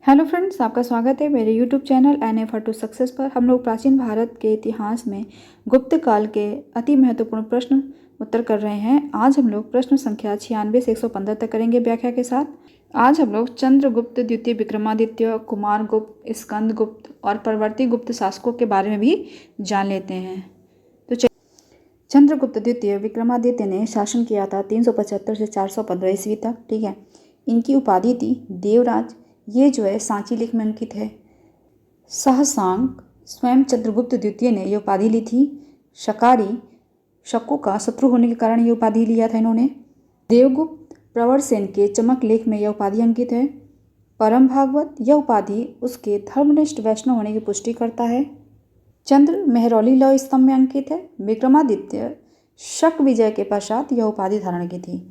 Hello friends, आपका स्वागत है मेरे YouTube channel N A for two success पर। हम लोग प्राचीन भारत के इतिहास में गुप्त काल के अति महत्वपूर्ण प्रश्न उत्तर कर रहे हैं। आज हम लोग प्रश्न संख्या 96 से 115 तक करेंगे व्याख्या के साथ। आज हम लोग चंद्रगुप्त द्वितीय, विक्रमादित्य, कुमारगुप्त, स्कंदगुप्त और परवर्ती गुप्त शासकों के बारे में भी जान लेते हैं। तो चंद्रगुप्त द्वितीय विक्रमादित्य ने शासन किया था 375 से 415 ईस्वी तक। ठीक है, इनकी उपाधि थी देवराज। ये जो है सांची लेख में अंकित है। सहसांक स्वयं चंद्रगुप्त द्वितीय ने यह उपाधि ली थी। शकारी शकों का शत्रु होने के कारण ये उपाधि लिया था इन्होंने। देवगुप्त प्रवरसेन के चमक लेख में यह उपाधि अंकित है। परम भागवत यह उपाधि उसके धर्मनिष्ठ वैष्णव होने की पुष्टि करता है। चंद्र मेहरौली लौह स्तंभ में अंकित है। विक्रमादित्य शक विजय के पश्चात यह उपाधि धारण की थी।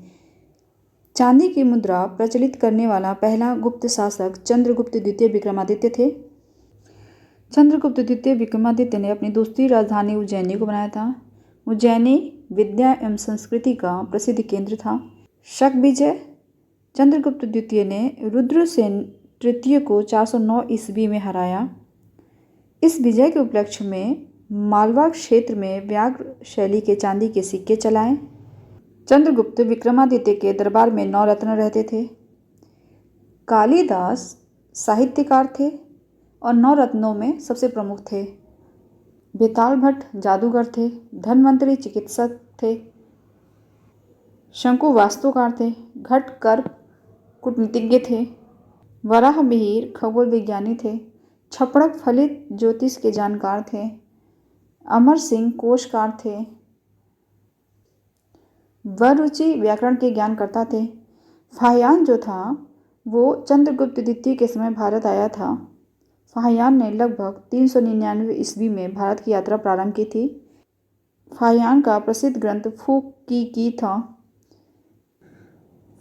चांदी की मुद्रा प्रचलित करने वाला पहला गुप्त शासक चंद्रगुप्त द्वितीय विक्रमादित्य थे। चंद्रगुप्त द्वितीय विक्रमादित्य ने अपनी दूसरी राजधानी उज्जैनी को बनाया था। उज्जैनी विद्या एवं संस्कृति का प्रसिद्ध केंद्र था। शक विजय चंद्रगुप्त द्वितीय ने रुद्रसेन तृतीय को 409 ईस्वी में हराया। इस विजय के उपलक्ष्य में मालवा क्षेत्र में व्याघ्र शैली के चांदी के सिक्के चलाए। चंद्रगुप्त विक्रमादित्य के दरबार में 9 रत्न रहते थे। कालिदास साहित्यकार थे और 9 रत्नों में सबसे प्रमुख थे। बेताल भट्ट जादूगर थे। धन्वंतरी चिकित्सक थे। शंकु वास्तुकार थे। घटकर कूटनीतिज्ञ थे। वराह मिहिर खगोल विज्ञानी थे। छपड़क फलित ज्योतिष के जानकार थे। अमर सिंह कोशकार थे। वरुचि व्याकरण के ज्ञान करता थे। फाहियान जो था वो चंद्रगुप्त द्वितीय के समय भारत आया था। फाहियान ने लगभग 399 ईस्वी में भारत की यात्रा प्रारंभ की थी। फाहियान का प्रसिद्ध ग्रंथ फूक की था।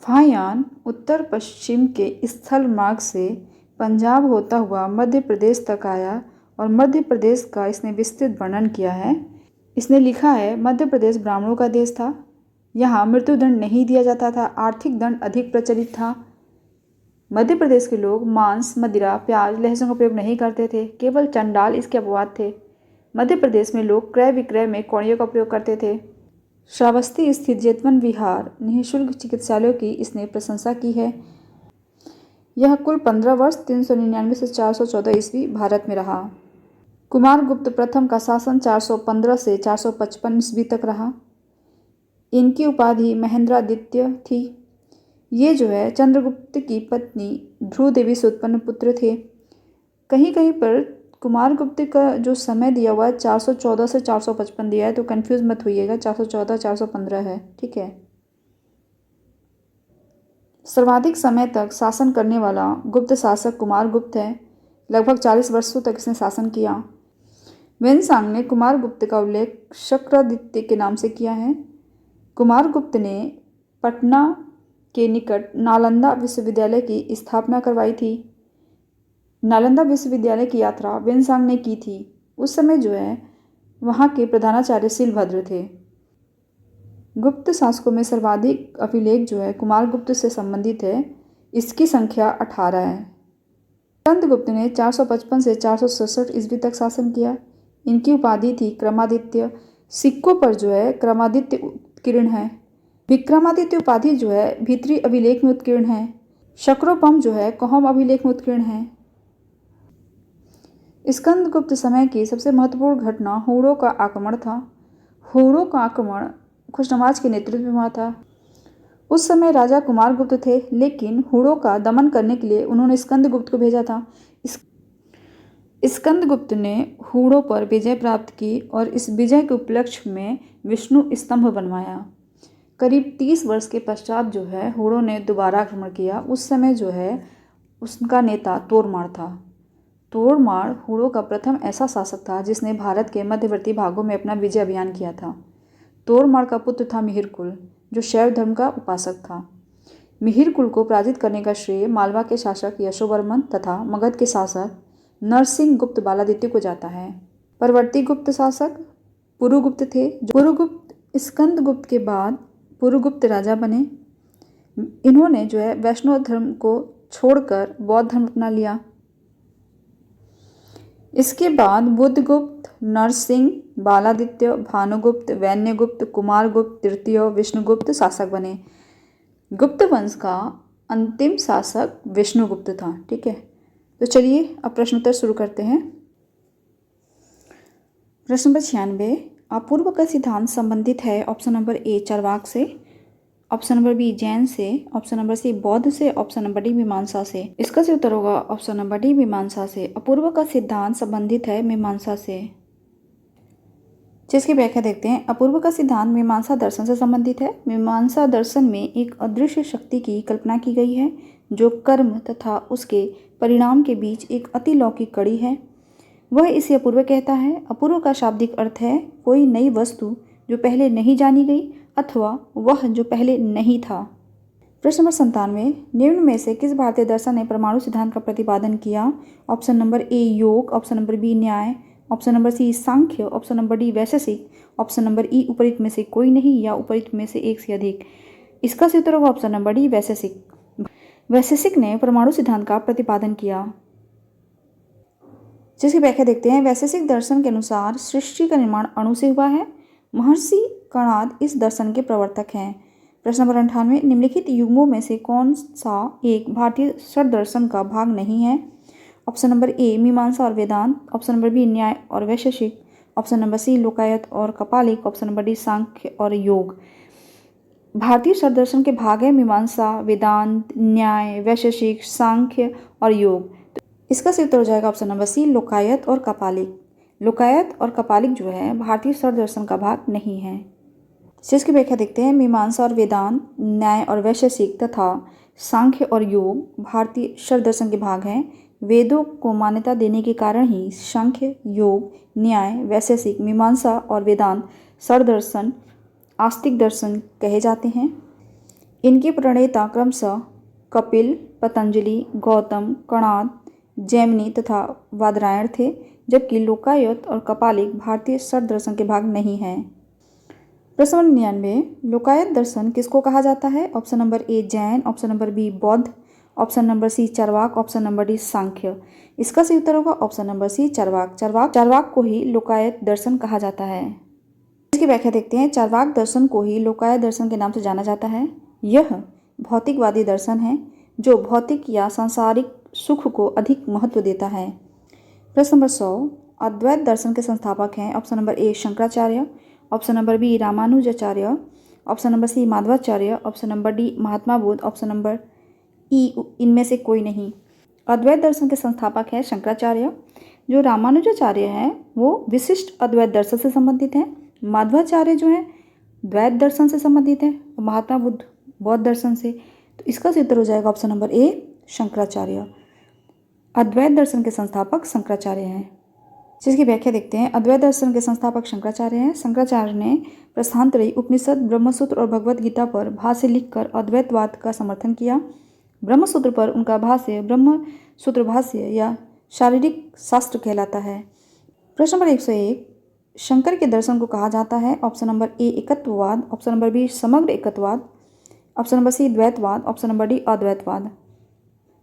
फाहियान उत्तर पश्चिम के स्थल मार्ग से पंजाब होता हुआ मध्य प्रदेश तक आया और मध्य प्रदेश का इसने विस्तृत वर्णन किया है। इसने लिखा है, मध्य प्रदेश ब्राह्मणों का देश था। यहाँ मृत्युदंड नहीं दिया जाता था। आर्थिक दंड अधिक प्रचलित था। मध्य प्रदेश के लोग मांस, मदिरा, प्याज, लहसुन का प्रयोग नहीं करते थे। केवल चंडाल इसके अपवाद थे। मध्य प्रदेश में लोग क्रय विक्रय में कौड़ियों का प्रयोग करते थे। श्रावस्ती स्थित जेतवन विहार निःशुल्क चिकित्सालयों की इसने प्रशंसा की है। यह कुल 15 वर्ष 399 से 414 ईस्वी भारत में रहा। कुमारगुप्त प्रथम का शासन 415 से 455 ईस्वी तक रहा। इनकी उपाधि महेंद्रादित्य थी। ये जो है चंद्रगुप्त की पत्नी ध्रुव देवी से उत्पन्न पुत्र थे। कहीं कहीं पर कुमारगुप्त का जो समय दिया हुआ है 414 से 455 दिया है, तो कंफ्यूज मत होइएगा, 414 415 है। ठीक है। सर्वाधिक समय तक शासन करने वाला गुप्त शासक कुमारगुप्त है। लगभग 40 वर्षों तक इसने शासन किया। वेनसांग ने कुमारगुप्त का उल्लेख शक्रादित्य के नाम से किया है। कुमारगुप्त ने पटना के निकट नालंदा विश्वविद्यालय की स्थापना करवाई थी। नालंदा विश्वविद्यालय की यात्रा वेनसांग ने की थी। उस समय जो है वहाँ के प्रधानाचार्य शीलभद्र थे। गुप्त शासकों में सर्वाधिक अभिलेख जो है कुमारगुप्त से संबंधित है। इसकी संख्या 18 है। स्कंदगुप्त ने 455 से 467 ईस्वी तक शासन किया। इनकी उपाधि थी क्रमादित्य। सिक्कों पर जो है क्रमादित्य उत्कीर्ण है। विक्रमादित्य उपाधि जो है भीतरी अभिलेख में उत्कीर्ण है। शक्रोपम जो है कौम अभिलेख में उत्कीर्ण है। स्कंदगुप्त समय की सबसे महत्वपूर्ण घटना हुड़ों का आक्रमण था। हुड़ों का आक्रमण खुशनवाज के नेतृत्व में हुआ था। उस समय राजा कुमारगुप्त थे, लेकिन हुड़ों का दमन करने के लिए उन्होंने स्कंदगुप्त को भेजा था। स्कंदगुप्त ने हुड़ों पर विजय प्राप्त की और इस विजय के उपलक्ष्य में विष्णु स्तंभ बनवाया। करीब 30 वर्ष के पश्चात जो है हुड़ों ने दोबारा आक्रमण किया। उस समय जो है उसका नेता तोड़माड़ था। तोड़माड़ हुड़ों का प्रथम ऐसा शासक था जिसने भारत के मध्यवर्ती भागों में अपना विजय अभियान किया था। तोड़माड़ का पुत्र था मिहिरकुल, जो शैव धर्म का उपासक था। मिहिरकुल को पराजित करने का श्रेय मालवा के शासक यशोवर्मन तथा मगध के शासक नरसिंह गुप्त बालादित्य को जाता है। परवर्ती गुप्त शासक पुरुगुप्त थे। पुरुगुप्त स्कंदगुप्त के बाद पुरुगुप्त राजा बने। इन्होंने जो है वैष्णव धर्म को छोड़कर बौद्ध धर्म अपना लिया। इसके बाद बुद्धगुप्त, नरसिंह, बालादित्य, भानुगुप्त, वैन्यगुप्त, कुमारगुप्त तृतीय, विष्णुगुप्त शासक बने। गुप्त वंश का अंतिम शासक विष्णुगुप्त था। ठीक है, तो चलिए अब प्रश्नोत्तर शुरू करते हैं। प्रश्न नंबर 96, अपूर्व का सिद्धांत संबंधित है ऑप्शन नंबर ए चार्वाक से, ऑप्शन नंबर बी जैन से, ऑप्शन नंबर सी बौद्ध से, ऑप्शन नंबर डी मीमांसा से। इसका सही उत्तर होगा ऑप्शन नंबर डी मीमांसा से। अपूर्व का सिद्धांत संबंधित है मीमांसा से। जिसकी व्याख्या देखते हैं। अपूर्व का सिद्धांत मीमांसा दर्शन से संबंधित है। मीमांसा दर्शन में एक अदृश्य शक्ति की कल्पना की गई है जो कर्म तथा उसके परिणाम के बीच एक अतिलौकिक कड़ी है। वह इसे अपूर्व कहता है। अपूर्व का शाब्दिक अर्थ है कोई नई वस्तु जो पहले नहीं जानी गई अथवा वह जो पहले नहीं था। प्रश्न नंबर 97, निम्न में से किस भारतीय दर्शन ने परमाणु सिद्धांत का प्रतिपादन किया? ऑप्शन नंबर ए योग, ऑप्शन नंबर बी न्याय, ऑप्शन नंबर सी सांख्य, ऑप्शन नंबर डी वैशेषिक, ऑप्शन नंबर ई उपरिक्त में से कोई नहीं या उपरिक्त में से एक से अधिक। इसका सही उत्तर होगा ऑप्शन नंबर डी वैशेषिक। वैशेषिक ने परमाणु सिद्धांत का प्रतिपादन किया। जिसकी व्याख्या देखते हैं। वैशेषिक दर्शन के अनुसार सृष्टि का निर्माण अणु से हुआ है। महर्षि कणाद इस दर्शन के प्रवर्तक हैं। प्रश्न नंबर 98, निम्नलिखित युग्मों में से कौन सा एक भारतीय षट दर्शन का भाग नहीं है? ऑप्शन नंबर ए मीमांसा और वेदांत, ऑप्शन नंबर बी न्याय और वैशेषिक, ऑप्शन नंबर सी लोकायत और कपालिक, ऑप्शन नंबर डी सांख्य और योग। भारतीय षट दर्शन के भाग है मीमांसा, वेदांत, न्याय, वैशेषिक, सांख्य और योग। तो इसका सही उत्तर हो जाएगा ऑप्शन नंबर सी लोकायत और कपालिक। लोकायत और कपालिक जो है भारतीय षट दर्शन का भाग नहीं है। जिसकी व्याख्या देखते हैं। मीमांसा और वेदांत, न्याय और वैशेषिक तथा सांख्य और योग भारतीय षट दर्शन के भाग हैं। वेदों को मान्यता देने के कारण ही सांख्य, योग, न्याय, वैशेषिक, मीमांसा और वेदांत षट दर्शन आस्तिक दर्शन कहे जाते हैं। इनके प्रणेता क्रमशः कपिल, पतंजलि, गौतम, कणाद, जैमिनी तथा बादरायण थे, जबकि लोकायत और कपालिक भारतीय षट दर्शन के भाग नहीं हैं। प्रश्न नंबर 99, लोकायत दर्शन किसको कहा जाता है? Option number A Jain, option number B Bauddha, option number C Charvaka, option number D Sankhya. इसका सही उत्तर होगा option number C Charvaka. Charvaka को ही लोकायत दर्शन कहा जाता है। इसकी व्याख्या देखते हैं। चार्वाक दर्शन को ही लोकायत दर्शन के नाम से जाना जाता है। यह भौतिकवादी दर्शन है जो भौतिक या सांसारिक सुख को अधिक महत्व देता है। प्रश्न नंबर 100, अद्वैत दर्शन के संस्थापक हैं। Option number A Shankaracharya, option number B Ramanujacharya, option number C Madhvacharya, option number D Mahatma Buddha, option number E इनमें से कोई नहीं। अद्वैत दर्शन के संस्थापक हैं शंकराचार्य। जो रामानुजाचार्य हैं वो विशिष्ट अद्वैत दर्शन से संबंधित हैं। माधवाचार्य जो हैं द्वैत दर्शन से संबंधित हैं और महात्मा बुद्ध बौद्ध दर्शन से। तो इसका उत्तर हो जाएगा ऑप्शन नंबर ए शंकराचार्य। अद्वैत दर्शन के संस्थापक शंकराचार्य हैं। जिसकी व्याख्या देखते हैं। अद्वैत दर्शन के संस्थापक शंकराचार्य हैं। शंकराचार्य ने प्रस्थानत्रयी, उपनिषद, ब्रह्मसूत्र और भगवद गीता पर भाष्य लिखकर अद्वैतवाद का समर्थन किया। ब्रह्मसूत्र पर उनका भाष्य ब्रह्मसूत्र भाष्य या शारीरिक शास्त्र कहलाता है। प्रश्न नंबर 101, शंकर के दर्शन को कहा जाता है। ऑप्शन नंबर ए एकत्ववाद, ऑप्शन नंबर बी समग्र एकत्ववाद, ऑप्शन नंबर सी द्वैतवाद, ऑप्शन नंबर डी अद्वैतवाद।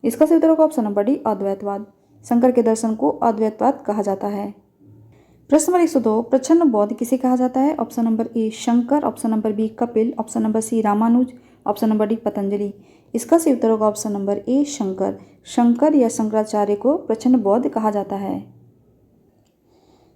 इसका सही उत्तर होगा ऑप्शन नंबर डी अद्वैतवाद। शंकर के दर्शन को अद्वैतवाद कहा जाता है। प्रश्न नंबर 102, प्रच्छन्न बौद्ध किसे कहा जाता है? Option number A Shankar, option number B Kapil, option number C Ramanuj, option number D Patanjali. इसका सही उत्तर होगा option number A Shankar. Shankar या शंकराचार्य को प्रच्छन्न बौद्ध कहा जाता है।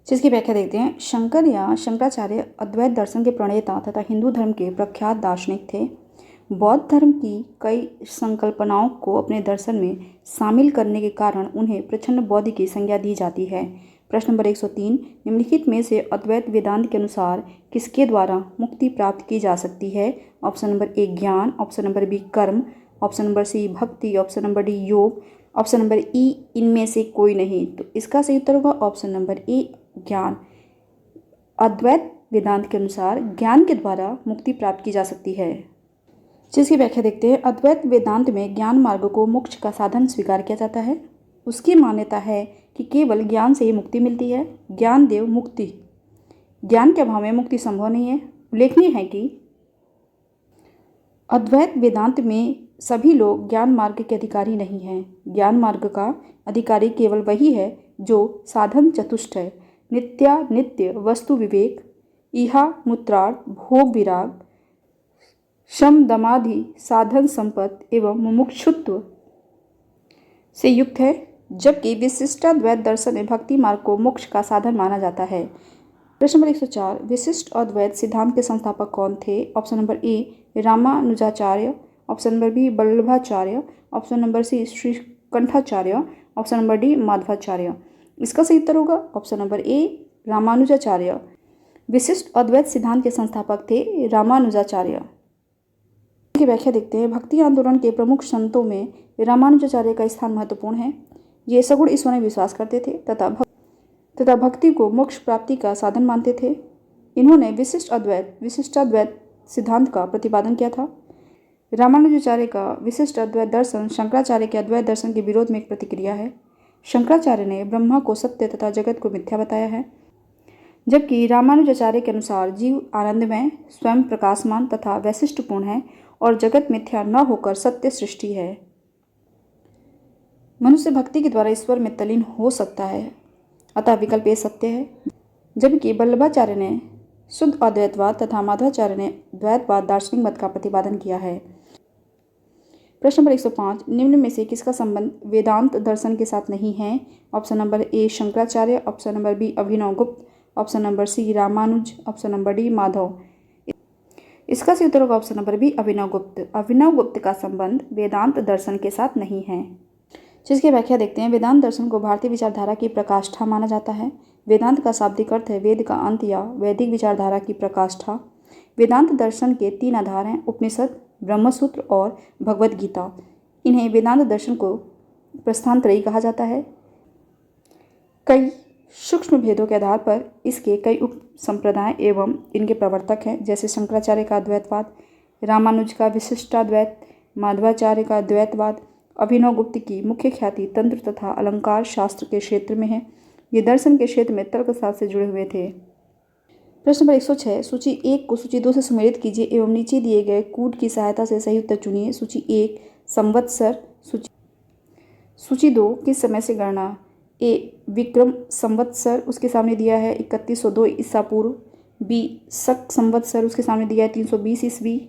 जिसकी व्याख्या देखते हैं। शंकर या शंकराचार्य अद्वैत दर्शन के प्रणेता तथा हिंदू धर्म के प्रख्यात दार्शनिक थे। बौद्ध धर्म की कई संकल्पनाओं को अपने दर्शन में शामिल करने के कारण उन्हें प्रच्छन्न बौद्ध की संज्ञा दी जाती है। प्रश्न नंबर 103, निम्नलिखित में से अद्वैत वेदांत के अनुसार किसके द्वारा मुक्ति प्राप्त की जा सकती है? ऑप्शन नंबर ए ज्ञान, ऑप्शन नंबर बी कर्म, ऑप्शन नंबर सी भक्ति, ऑप्शन नंबर डी योग, ऑप्शन नंबर ई इनमें से कोई नहीं। तो इसका सही उत्तर होगा ऑप्शन नंबर ए ज्ञान। अद्वैत वेदांत के अनुसार ज्ञान के द्वारा मुक्ति प्राप्त की जा सकती है। जिसकी व्याख्या देखते हैं। अद्वैत वेदांत में ज्ञान मार्ग को मोक्ष का साधन स्वीकार किया जाता है। उसकी मान्यता है कि केवल ज्ञान से ही मुक्ति मिलती है। ज्ञान देव मुक्ति, ज्ञान के अभाव में मुक्ति संभव नहीं है। उल्लेखनीय है कि अद्वैत वेदांत में सभी लोग ज्ञान मार्ग के अधिकारी नहीं हैं। ज्ञान मार्ग का अधिकारी केवल वही है जो साधन चतुष्ट है। नित्य वस्तु विवेक, इहा मुत्रार्थ भोग विराग, शम दमादि साधन संपत्ति एवं मुमुक्षुत्व से युक्त है, जबकि विशिष्टाद्वैत दर्शन में भक्ति मार्ग को मोक्ष का साधन माना जाता है। प्रश्न नंबर 104, विशिष्ट अद्वैत सिद्धांत के संस्थापक कौन थे? Option number A Ramanujacharya, option number B Vallabhacharya, option number C Shrikanthacharya, option number D Madhvacharya. इसका सही उत्तर होगा ऑप्शन नंबर ए रामानुजाचार्य। विशिष्ट अद्वैत सिद्धांत के संस्थापक थे रामानुजाचार्य। की व्याख्या देखते हैं। भक्ति आंदोलन के प्रमुख संतों में रामानुजाचार्य का स्थान महत्वपूर्ण है। ये सगुण ईश्वर में विश्वास करते थे तथा भक्ति को मोक्ष प्राप्ति का साधन मानते थे। इन्होंने विशिष्टाद्वैत सिद्धांत का प्रतिपादन किया था। रामानुजाचार्य का विशिष्ट अद्वैत दर्शन शंकराचार्य के अद्वैत दर्शन के विरोध में एक प्रतिक्रिया है। शंकराचार्य ने ब्रह्मा को सत्य तथा जगत को मिथ्या बताया है, जबकि रामानुजाचार्य के अनुसार जीव आनंदमय, स्वयं प्रकाशमान तथा वैशिष्ट्यपूर्ण है और जगत मिथ्या न होकर सत्य सृष्टि है। मनुष्य भक्ति के द्वारा ईश्वर में तल्लीन हो सकता है, अतः विकल्प ए सत्य है। जबकि वल्लभाचार्य ने शुद्ध अद्वैतवाद तथा माधवाचार्य ने द्वैतवाद दार्शनिक मत का प्रतिपादन किया है। प्रश्न नंबर 105, निम्न में से किसका संबंध वेदांत दर्शन के साथ नहीं है? Option number A Shankaracharya, option number B Abhinava Gupta, option number C Ramanuj, option number D Madhva. इसका सही उत्तर होगा ऑप्शन नंबर बी अभिनव गुप्त। अभिनव गुप्त का संबंध वेदांत दर्शन के साथ नहीं है। जिसकी व्याख्या देखते हैं। वेदांत दर्शन को भारतीय विचारधारा की प्रकाष्ठा माना जाता है। वेदांत का शाब्दिक अर्थ है वेद का अंत या वैदिक विचारधारा की प्रकाष्ठा। वेदांत दर्शन के 3 आधार हैं, उपनिषद, ब्रह्मसूत्र और भगवद गीता। इन्हें वेदांत दर्शन को प्रस्थानत्रयी कहा जाता है। कई सूक्ष्म भेदों के आधार पर इसके कई उप संप्रदाय एवं इनके प्रवर्तक हैं, जैसे शंकराचार्य का अद्वैतवाद, रामानुज का विशिष्टाद्वैत, माधवाचार्य का द्वैतवाद। अभिनव गुप्त की मुख्य ख्याति तंत्र तथा अलंकार शास्त्र के क्षेत्र में है। ये दर्शन के क्षेत्र में तर्कशास्त्र से जुड़े हुए थे। प्रश्न नंबर 106, सूची 1 को सूची 2 से सम्मिलित कीजिए एवं नीचे दिए गए कूट की सहायता से सही उत्तर चुनिए। सूची 1 संवत्सर, सूची 2 किस समय से गणना? ए विक्रम संवत्सर, उसके सामने दिया है 3102 ईसा पूर्व। बी शक संवत्सर, उसके सामने दिया है 320 ईस्वी।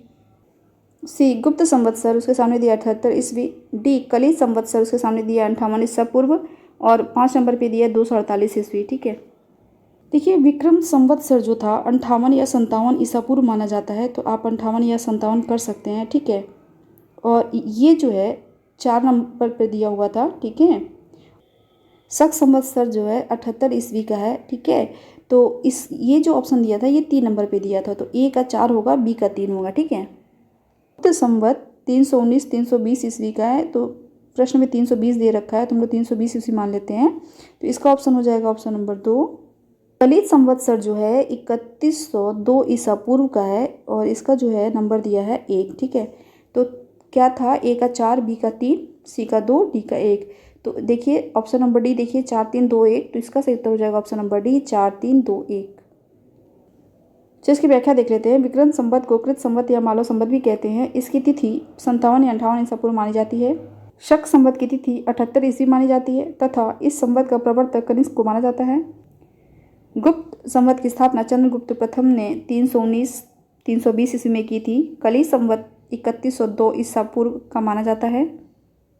सी गुप्त संवत्सर, उसके सामने दिया 78 ईस्वी। डी कली संवत्सर, उसके सामने दिया 58 ईसा पूर्व और 5 नंबर पे दिया 248 ईस्वी। ठीक है, देखिए विक्रम संवत्सर जो था 58 या 57 ईसा पूर्व माना जाता है, तो आप 58 या 57 कर सकते हैं। ठीक है, और ये जो है 4 नंबर पर दिया हुआ था। ठीक है, शक संवत्सर जो है 78 ईस्वी का है। ठीक है, तो ये जो ऑप्शन दिया था ये 3 नंबर पे दिया था, तो ए का 4 होगा, बी का 3 होगा। ठीक है, गुप्त संवत 319-320 ईस्वी का है, तो प्रश्न में 320 दे रखा है, तो हम लोग 320 ईस्वी मान लेते हैं, तो इसका ऑप्शन हो जाएगा ऑप्शन नंबर 2। कलित संवत्सर जो है 3102 ईसा पूर्व का है और इसका जो है नंबर दिया है 1। ठीक है, तो क्या था? ए का 4, बी का 3, सी का 2, डी का 1। तो देखिए ऑप्शन नंबर डी, देखिए 4 3 2 1, तो इसका सही उत्तर हो जाएगा ऑप्शन नंबर डी 4 3 2 1। तो इसकी व्याख्या देख लेते हैं। विक्रम संवत को कृत संवत या मालव संवत भी कहते हैं। इसकी तिथि 57 या 58 ईसा पूर्व मानी जाती है। शक संवत की तिथि 78 ईस्वी मानी जाती है तथा इस संवत का प्रवर्तक कनिष्क को माना जाता है। गुप्त संवत की स्थापना चंद्रगुप्त प्रथम ने 319-320 ईस्वी में की थी। कली संवत 3102 ईसा पूर्व का माना जाता है।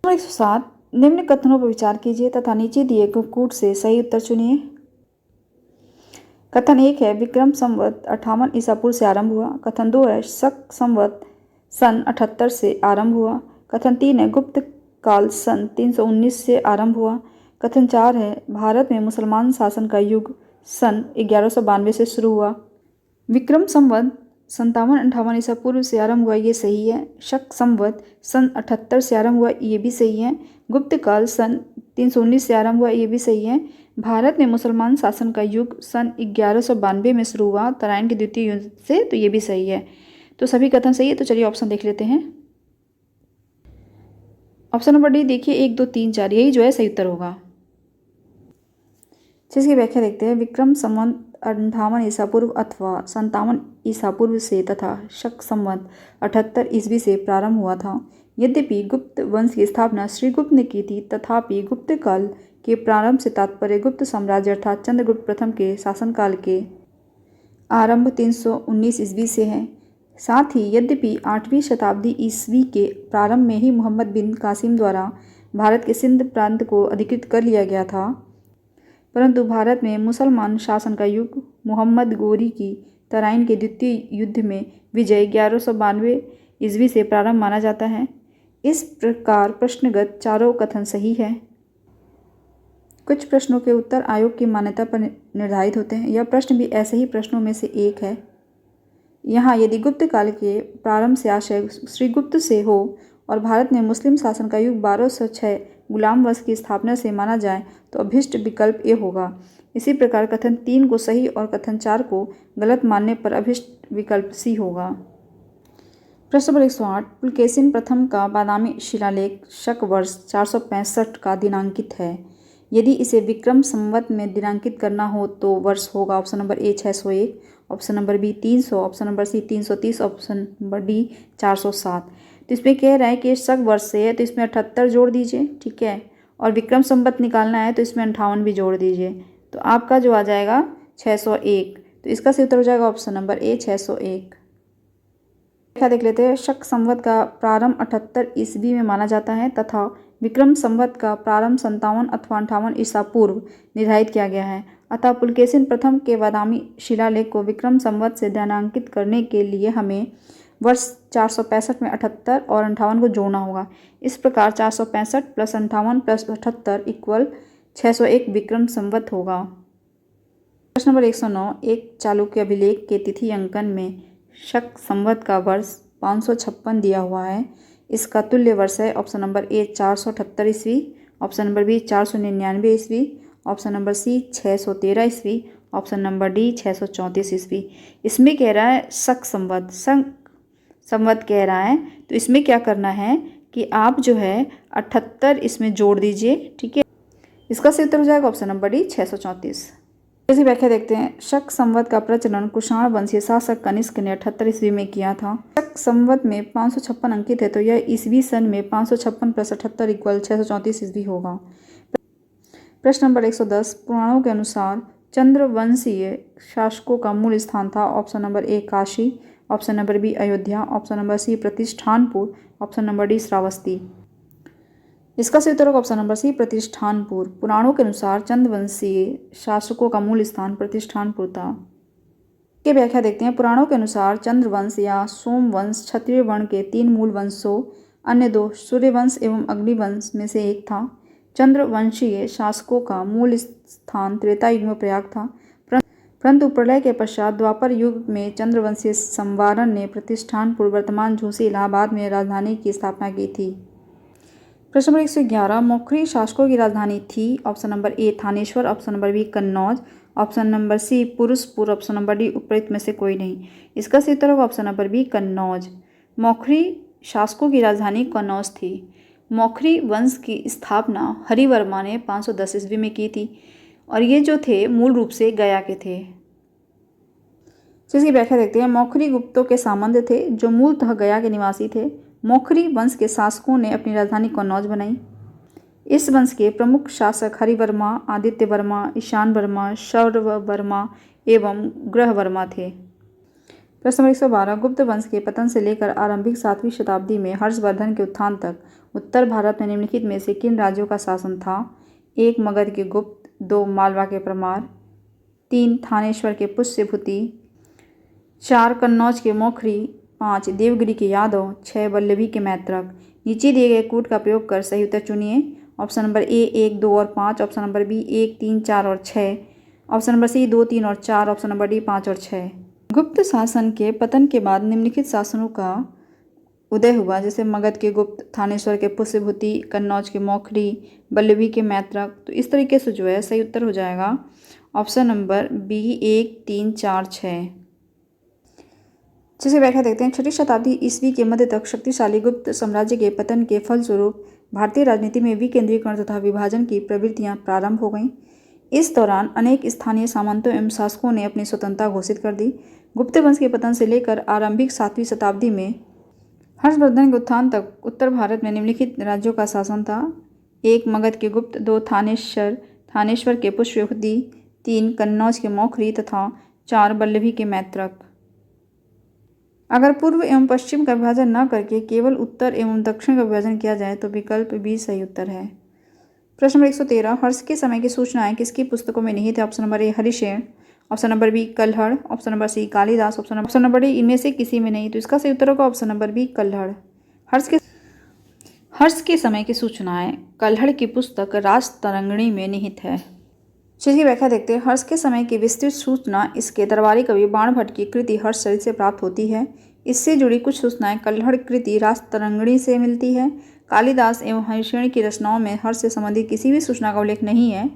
107, निम्न कथनों पर विचार कीजिए तथा नीचे दिए कूट से सही उत्तर चुनिए। कथन 1 है विक्रम संवत 58 ईसा पूर्व से आरंभ हुआ। कथन 2 है शक संवत सन 78 से आरंभ हुआ। कथन 3 है गुप्त काल सन 319 से आरंभ हुआ। कथन 4 है भारत में मुसलमान शासन का युग सन 1192 से शुरू हुआ। विक्रम संवत 57-58 ईसा पूर्व से आरंभ हुआ, ये सही है। शक संवत सन 78 से आरंभ हुआ, ये भी सही है। गुप्त काल सन 319 से आरंभ हुआ, ये भी सही है। भारत में मुसलमान शासन का युग सन 1192 में शुरू हुआ तराइन के द्वितीय युद्ध से, तो ये भी सही है। तो सभी कथन सही है। तो चलिए ऑप्शन देख लेते हैं। ऑप्शन नंबर डी देखिए 1 2 3 4, यही जो है सही उत्तर होगा। जिसकी व्याख्या देखते हैं। विक्रम संवत 58 ईसा पूर्व अथवा 57 ईसा पूर्व से तथा शक संवत 78 ईस्वी से प्रारंभ हुआ था। यद्यपि गुप्त वंश की स्थापना श्रीगुप्त ने की थी, तथापि गुप्त काल के प्रारंभ से तात्पर्य गुप्त साम्राज्य अर्थात चंद्रगुप्त प्रथम के शासनकाल के आरंभ 319 ईस्वी से है। साथ ही यद्यपि 8वीं शताब्दी ईस्वी के प्रारंभ में ही मोहम्मद बिन कासिम द्वारा भारत के सिंध प्रांत को अधिकृत कर लिया गया था, परंतु भारत में मुसलमान शासन का युग मोहम्मद गोरी की तराइन के द्वितीय युद्ध में विजय 1192 ईस्वी से प्रारंभ माना जाता है। इस प्रकार प्रश्नगत चारों कथन सही है। कुछ प्रश्नों के उत्तर आयोग की मान्यता पर निर्धारित होते हैं। यह प्रश्न भी ऐसे ही प्रश्नों में से एक है। यहाँ यदि गुप्त काल के प्रारंभ से आशय श्रीगुप्त से हो और भारत में मुस्लिम शासन का युग 1206 गुलाम वंश की स्थापना से माना जाए तो अभिष्ट विकल्प ए होगा। इसी प्रकार कथन 3 को सही और कथन 4 को गलत मानने पर अभिष्ट विकल्प सी होगा। प्रश्न नंबर 108, पुलकेशिन प्रथम का बादामी शिलालेख शक वर्ष 465 का दिनांकित है। यदि इसे विक्रम संवत में दिनांकित करना हो तो वर्ष होगा option number A 601, option number B 300, option number C 330, option number D 407। तो इसमें कह रहा है कि शक वर्ष से है तो इसमें 78 जोड़ दीजिए, ठीक है, और विक्रम संवत निकालना है तो इसमें 58 भी जोड़ दीजिए। तो आपका जो आ जाएगा 601। तो इसका सही उत्तर हो जाएगा ऑप्शन नंबर ए 601। क्या देख लेते हैं। शक संवत का प्रारंभ 78 ईस्वी में माना जाता है तथा विक्रम संवत का प्रारंभ 57 अथवा 58 ईसा पूर्व निर्धारित किया गया है। अतः पुलकेशिन प्रथम के बादामी शिलालेख को विक्रम संवत से दिनांकित करने के लिए हमें वर्ष 465 में 78 और 58 को जोड़ना होगा। इस प्रकार 465 plus 58 plus 78 equal 601 Vikram Samvat होगा। प्रश्न नंबर 109, एक चालुक्य अभिलेख के तिथि अंकन में शक संवत का वर्ष 556 दिया हुआ है। इसका तुल्य वर्ष है ऑप्शन नंबर ए 478 ईस्वी, ऑप्शन नंबर बी 499 ईस्वी, ऑप्शन नंबर सी 613 ईस्वी, ऑप्शन नंबर डी 634 ईस्वी। इसमें कह रहा है शक संवत कह रहा है, तो इसमें क्या करना है कि आप जो है 78 इसमें जोड़ दीजिए, ठीक है। इसका सही उत्तर हो जाएगा ऑप्शन नंबर डी 634। इसी व्याख्या देखते हैं। शक संवत का प्रचलन कुषाण वंशीय शासक कनिष्क ने 78 ईस्वी में किया था। शक संवत में 556 अंकित है तो यह ईस्वी सन में 556 प्लस 78 इक्वल 634 ईस्वी होगा। प्रश्न नंबर 110, पुराणों के अनुसार चंद्रवंशीय शासकों का मूल स्थान था। Option number A Kashi, option number B Ayodhya, option number C Pratishthanpur, option number D Shravasti. इसका सही उत्तर होगा ऑप्शन नंबर सी प्रतिष्ठानपुर। पुराणों के अनुसार चंद्रवंशीय शासकों का मूल स्थान प्रतिष्ठानपुर था। की व्याख्या देखते हैं। पुराणों के अनुसार चंद्रवंश या सोमवंश क्षत्रिय वर्ण के 3 मूल वंशों, अन्य 2 सूर्यवंश एवं अग्निवंश में से एक था। चंद्रवंशीय शासकों का मूल स्थान त्रेता युग में प्रयाग था, परंतु प्रलय के पश्चात द्वापर युग में चंद्रवंशीय संवारण ने प्रतिष्ठानपुर वर्तमान झूसी इलाहाबाद में राजधानी की स्थापना की थी। प्रश्न नंबर 111, मौखरी शासकों की राजधानी थी। Option number A Thaneshwar, option number B Kannauj, option number C Purushapur, option number D उपरोक्त में से कोई नहीं। इसका सही उत्तर होगा option number B Kannauj. Maukhari शासकों की राजधानी कन्नौज थी। मौखरी वंश की स्थापना हरिवर्मा ने 510 ईस्वी में की थी और ये जो थे मूल रूप से गया के थे। इसकी व्याख्या देखते हैं। मौखरी गुप्तों के सामंत थे जो मूलतः गया के निवासी थे। मौखरी वंश के शासकों ने अपनी राजधानी कन्नौज बनाई। इस वंश के प्रमुख शासक हरिवर्मा, आदित्य वर्मा, ईशान वर्मा, शौरव वर्मा एवं ग्रह वर्मा थे। प्रश्न नंबर 112, गुप्त वंश के पतन से लेकर आरंभिक 7वीं शताब्दी में हर्षवर्धन के उत्थान तक उत्तर भारत में निम्नलिखित में से किन राज्यों का शासन था। 1 मगध के गुप्त, 2 मालवा के परमार, 3 थानेश्वर के पुष्यभूति, 4 कन्नौज के मौखरी, 5 देवगिरी के यादव, 6 वल्लभी के मैत्रक। नीचे दिए गए कूट का प्रयोग कर सही उत्तर चुनिए। ऑप्शन नंबर ए 1, 2 और 5, ऑप्शन नंबर बी 1, 3, 4 और 6, ऑप्शन नंबर सी 2, 3 और 4, ऑप्शन नंबर डी 5 और 6। गुप्त शासन के पतन के बाद निम्नलिखित शासनों का उदय हुआ, जैसे मगध के गुप्त, थानेश्वर के पुष्यभूति, कन्नौज के मौखरी, वल्लभी के मैत्रक। तो इस तरीके से जो है सही उत्तर हो जाएगा ऑप्शन नंबर बी 1, 3, 4, 6। जिसे व्याख्या देखते हैं। 6वीं शताब्दी ईस्वी के मध्य तक शक्तिशाली गुप्त साम्राज्य के पतन के फलस्वरूप भारतीय राजनीति में विकेंद्रीकरण तथा विभाजन की प्रवृत्तियां प्रारंभ हो गईं। इस दौरान अनेक स्थानीय सामंतों एवं शासकों ने अपनी स्वतंत्रता घोषित कर दी। गुप्त वंश के पतन से लेकर आरंभिक 7वीं शताब्दी में हर्षवर्धन के उत्थान तक उत्तर भारत में निम्नलिखित राज्यों का शासन था। 1 मगध के गुप्त, 2 थानेश्वर के पुष्यवृत्ति, 3 कन्नौज के मौखरी तथा 4 वल्लभी के मैत्रक। अगर पूर्व एवं पश्चिम का विभाजन न करके केवल उत्तर एवं दक्षिण का विभाजन किया जाए तो विकल्प बी सही उत्तर है। प्रश्न नंबर 113, हर्ष के समय की सूचनाएं किसकी पुस्तकों में निहित है? Option number A Harishena, option number B Kalhana, option number C Kalidasa, option number D इनमें से किसी में नहीं। तो इसका सही उत्तर होगा ऑप्शन नंबर बी कल्हड़। हर्ष के समय की सूचनाएं कल्हड़ की पुस्तक राजतरंगिणी में निहित है। इसकी व्याख्या देखते हैं। हर्ष के समय की विस्तृत सूचना इसके दरबारी कवि बाणभट्ट की कृति हर्षचरित से प्राप्त होती है। इससे जुड़ी कुछ सूचनाएं कल्हड़ कृति राजतरंगिणी से मिलती है। कालिदास एवं हरिशेन की रचनाओं में हर्ष से संबंधित किसी भी सूचना का उल्लेख नहीं है,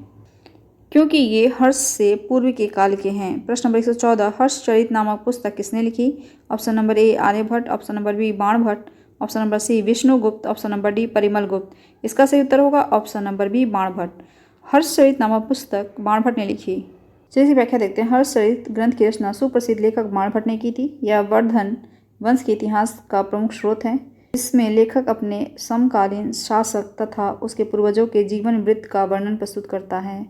क्योंकि ये हर्ष से पूर्व के काल के हैं। प्रश्न नंबर 114, हर्षचरित नामक पुस्तक किसने लिखी? Option number A Aryabhatta, option number B Banabhatta, option number C Vishnugupta, option number D Parimal Gupta. इसका सही उत्तर होगा option number B Banabhatta. Harshacharita नामक पुस्तक बाणभट्ट ने लिखी। चलिए व्याख्या देखते हैं। हर्षचरित ग्रंथ की रचना सुप्रसिद्ध लेखक बाणभट्ट ने की थी। यह वर्धन वंश के इतिहास का प्रमुख स्रोत है। इसमें लेखक अपने समकालीन शासक तथा उसके पूर्वजों के जीवन वृत्त का वर्णन प्रस्तुत करता है।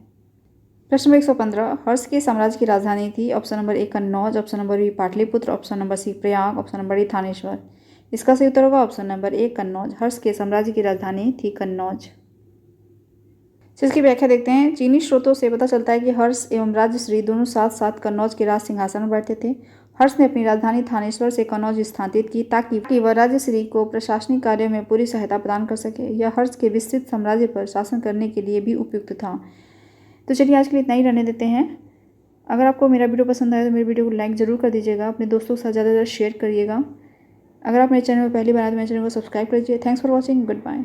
प्रश्न नंबर 115, हर्ष के साम्राज्य की राजधानी थी। Option number A Kannauj, option number B Pataliputra, option number C Prayag, option number D Thaneshwar. इसका सही उत्तर होगा option number A Kannauj. Harsha के साम्राज्य की राजधानी थी कन्नौज। इसकी व्याख्या देखते हैं। चीनी स्रोतों से पता चलता है कि हर्ष एवं राजश्री दोनों साथ साथ कन्नौज के राज सिंहासन पर बैठते थे। हर्ष ने अपनी राजधानी थानेश्वर से कन्नौज स्थानांतरित की ताकि वह राजश्री को प्रशासनिक कार्यों में पूरी सहायता प्रदान कर सके। यह हर्ष के विस्तृत साम्राज्य पर शासन करने के लिए भी उपयुक्त था। तो चलिए आज के लिए इतना ही रहने देते हैं। अगर आपको मेरा वीडियो पसंद आया तो मेरे वीडियो को लाइक ज़रूर कर दीजिएगा, अपने दोस्तों के साथ ज़्यादा से ज़्यादा शेयर करिएगा। अगर आप मेरे चैनल पर पहली बार आए तो मेरे चैनल को सब्सक्राइब कर लीजिए। Thanks for watching, good bye.